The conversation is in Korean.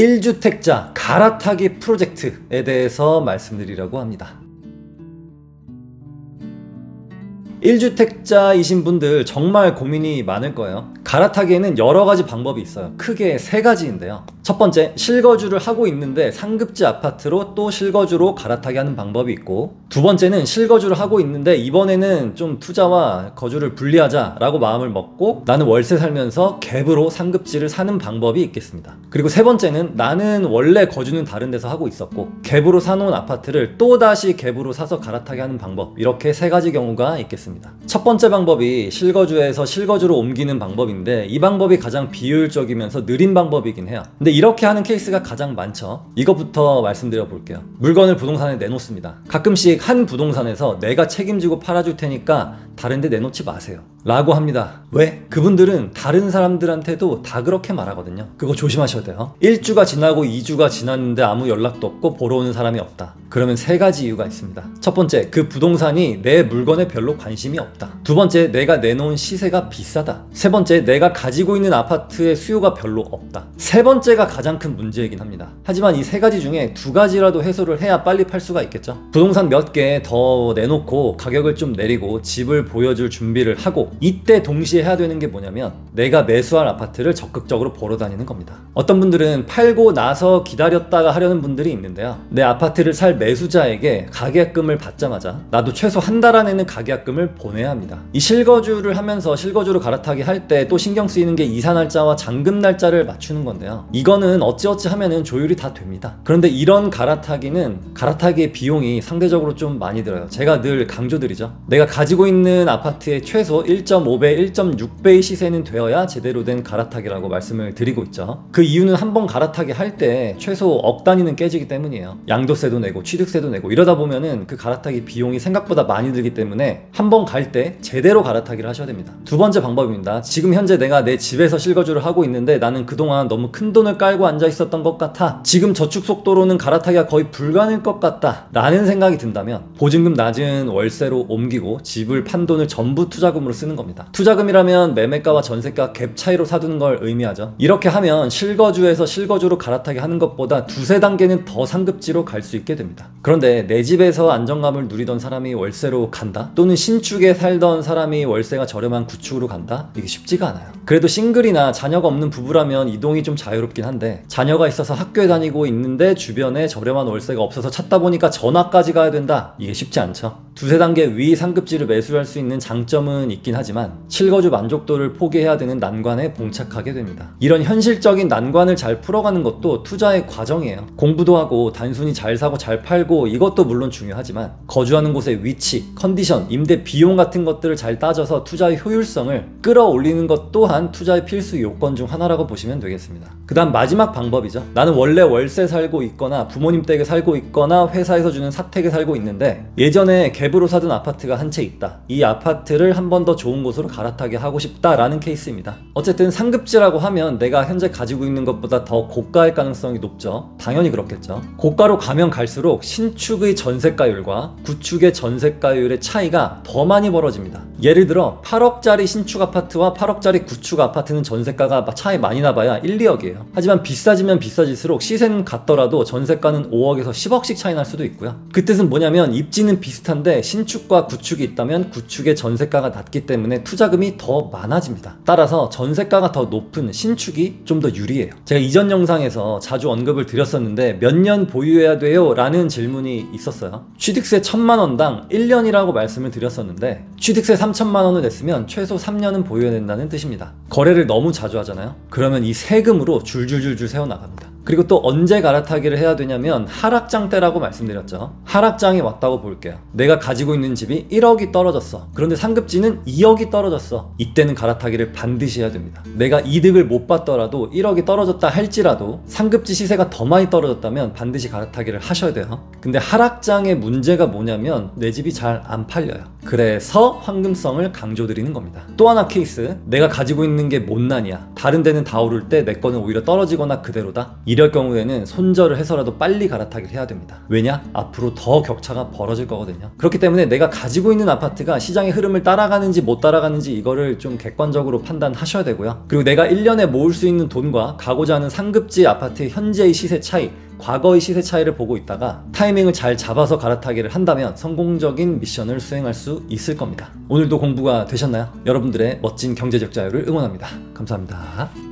1주택자 갈아타기 프로젝트에 대해서 말씀드리려고 합니다. 1주택자이신 분들 정말 고민이 많을 거예요. 갈아타기에는 여러 가지 방법이 있어요. 크게 세 가지인데요. 첫 번째, 실거주를 하고 있는데 상급지 아파트로 또 실거주로 갈아타기 하는 방법이 있고, 두 번째는 실거주를 하고 있는데 이번에는 좀 투자와 거주를 분리하자 라고 마음을 먹고 나는 월세 살면서 갭으로 상급지를 사는 방법이 있겠습니다. 그리고 세 번째는 나는 원래 거주는 다른 데서 하고 있었고 갭으로 사놓은 아파트를 또다시 갭으로 사서 갈아타기 하는 방법, 이렇게 세 가지 경우가 있겠습니다. 첫 번째 방법이 실거주에서 실거주로 옮기는 방법인데, 이 방법이 가장 비효율적이면서 느린 방법이긴 해요. 근데 이렇게 하는 케이스가 가장 많죠. 이것부터 말씀드려 볼게요. 물건을 부동산에 내놓습니다. 가끔씩 한 부동산에서 내가 책임지고 팔아줄 테니까 다른 데 내놓지 마세요 라고 합니다. 왜? 그분들은 다른 사람들한테도 다 그렇게 말하거든요. 그거 조심하셔야 돼요. 1주가 지나고 2주가 지났는데 아무 연락도 없고 보러 오는 사람이 없다. 그러면 세 가지 이유가 있습니다. 첫 번째, 그 부동산이 내 물건에 별로 관심이 없다. 두 번째, 내가 내놓은 시세가 비싸다. 세 번째, 내가 가지고 있는 아파트의 수요가 별로 없다. 세 번째가 가장 큰 문제이긴 합니다. 하지만 이 세 가지 중에 두 가지라도 해소를 해야 빨리 팔 수가 있겠죠. 부동산 몇 개 더 내놓고 가격을 좀 내리고 집을 보여줄 준비를 하고, 이때 동시에 해야 되는 게 뭐냐면 내가 매수할 아파트를 적극적으로 보러 다니는 겁니다. 어떤 분들은 팔고 나서 기다렸다가 하려는 분들이 있는데요. 내 아파트를 살 매수자에게 가계약금을 받자마자 나도 최소 한 달 안에는 가계약금을 보내야 합니다. 이 실거주를 하면서 실거주로 갈아타기 할 때 또 신경 쓰이는 게 이사 날짜와 잔금 날짜를 맞추는 건데요. 이거는 어찌어찌 하면은 조율이 다 됩니다. 그런데 이런 갈아타기의 비용이 상대적으로 좀 많이 들어요. 제가 늘 강조드리죠. 내가 가지고 있는 아파트의 최소 1.5배, 1.6배의 시세는 되어야 제대로 된 갈아타기라고 말씀을 드리고 있죠. 그 이유는 한번 갈아타기 할 때 최소 억 단위는 깨지기 때문이에요. 양도세도 내고 취득세도 내고 이러다 보면은 그 갈아타기 비용이 생각보다 많이 들기 때문에 한번 갈 때 제대로 갈아타기를 하셔야 됩니다. 두 번째 방법입니다. 지금 현재 내가 내 집에서 실거주를 하고 있는데 나는 그동안 너무 큰 돈을 깔고 앉아 있었던 것 같아, 지금 저축 속도로는 갈아타기가 거의 불가능할 것 같다 라는 생각이 든다면 보증금 낮은 월세로 옮기고 집을 판 돈을 전부 투자금으로 쓰는 겁니다. 투자금이라면 매매가와 전세가 갭 차이로 사두는 걸 의미하죠. 이렇게 하면 실거주에서 실거주로 갈아타기 하는 것보다 두세 단계는 더 상급지로 갈 수 있게 됩니다. 그런데 내 집에서 안정감을 누리던 사람이 월세로 간다? 또는 신축에 살던 사람이 월세가 저렴한 구축으로 간다? 이게 쉽지가 않아요. 그래도 싱글이나 자녀가 없는 부부라면 이동이 좀 자유롭긴 한데, 자녀가 있어서 학교에 다니고 있는데 주변에 저렴한 월세가 없어서 찾다 보니까 전화까지 가야 된다? 이게 쉽지 않죠. 두세 단계 위 상급지를 매수할 수 있는 장점은 있긴 하지만 실거주 만족도를 포기해야 되는 난관에 봉착하게 됩니다. 이런 현실적인 난관을 잘 풀어가는 것도 투자의 과정이에요. 공부도 하고 단순히 잘 사고 잘 팔고 이것도 물론 중요하지만 거주하는 곳의 위치, 컨디션, 임대 비용 같은 것들을 잘 따져서 투자의 효율성을 끌어올리는 것 또한 투자의 필수 요건 중 하나라고 보시면 되겠습니다. 그 다음 마지막 방법이죠. 나는 원래 월세 살고 있거나 부모님 댁에 살고 있거나 회사에서 주는 사택에 살고 있는데 예전에 갭으로 사둔 아파트가 한 채 있다. 이 아파트를 한 번 더 좋은 곳으로 갈아타게 하고 싶다라는 케이스입니다. 어쨌든 상급지라고 하면 내가 현재 가지고 있는 것보다 더 고가일 가능성이 높죠. 당연히 그렇겠죠. 고가로 가면 갈수록 신축의 전세가율과 구축의 전세가율의 차이가 더 많이 벌어집니다. 예를 들어 8억짜리 신축 아파트와 8억짜리 구축 아파트는 전세가가 차이 많이 나봐야 1, 2억이에요. 하지만 비싸지면 비싸질수록 시세는 같더라도 전세가는 5억에서 10억씩 차이 날 수도 있고요. 그 뜻은 뭐냐면 입지는 비슷한데 신축과 구축이 있다면 구축의 전세가가 낮기 때문에 투자금이 더 많아집니다. 따라서 전세가가 더 높은 신축이 좀 더 유리해요. 제가 이전 영상에서 자주 언급을 드렸었는데 몇 년 보유해야 돼요? 라는 질문이 있었어요. 취득세 1000만원당 1년이라고 말씀을 드렸었는데 취득세 3000만원을 냈으면 최소 3년은 보유해야 된다는 뜻입니다. 거래를 너무 자주 하잖아요. 그러면 이 세금으로 줄줄줄줄 세워나갑니다. 그리고 또 언제 갈아타기를 해야 되냐면 하락장 때라고 말씀드렸죠. 하락장이 왔다고 볼게요. 내가 가지고 있는 집이 1억이 떨어졌어. 그런데 상급지는 2억이 떨어졌어. 이때는 갈아타기를 반드시 해야 됩니다. 내가 이득을 못 봤더라도 1억이 떨어졌다 할지라도 상급지 시세가 더 많이 떨어졌다면 반드시 갈아타기를 하셔야 돼요. 근데 하락장의 문제가 뭐냐면 내 집이 잘 안 팔려요. 그래서 황금성을 강조드리는 겁니다. 또 하나 케이스, 내가 가지고 있는 게 못난이야. 다른 데는 다 오를 때 내 거는 오히려 떨어지거나 그대로다. 이럴 경우에는 손절을 해서라도 빨리 갈아타기를 해야 됩니다. 왜냐? 앞으로 더 격차가 벌어질 거거든요. 그렇기 때문에 내가 가지고 있는 아파트가 시장의 흐름을 따라가는지 못 따라가는지 이거를 좀 객관적으로 판단하셔야 되고요. 그리고 내가 1년에 모을 수 있는 돈과 가고자 하는 상급지 아파트의 현재의 시세 차이, 과거의 시세 차이를 보고 있다가 타이밍을 잘 잡아서 갈아타기를 한다면 성공적인 미션을 수행할 수 있을 겁니다. 오늘도 공부가 되셨나요? 여러분들의 멋진 경제적 자유를 응원합니다. 감사합니다.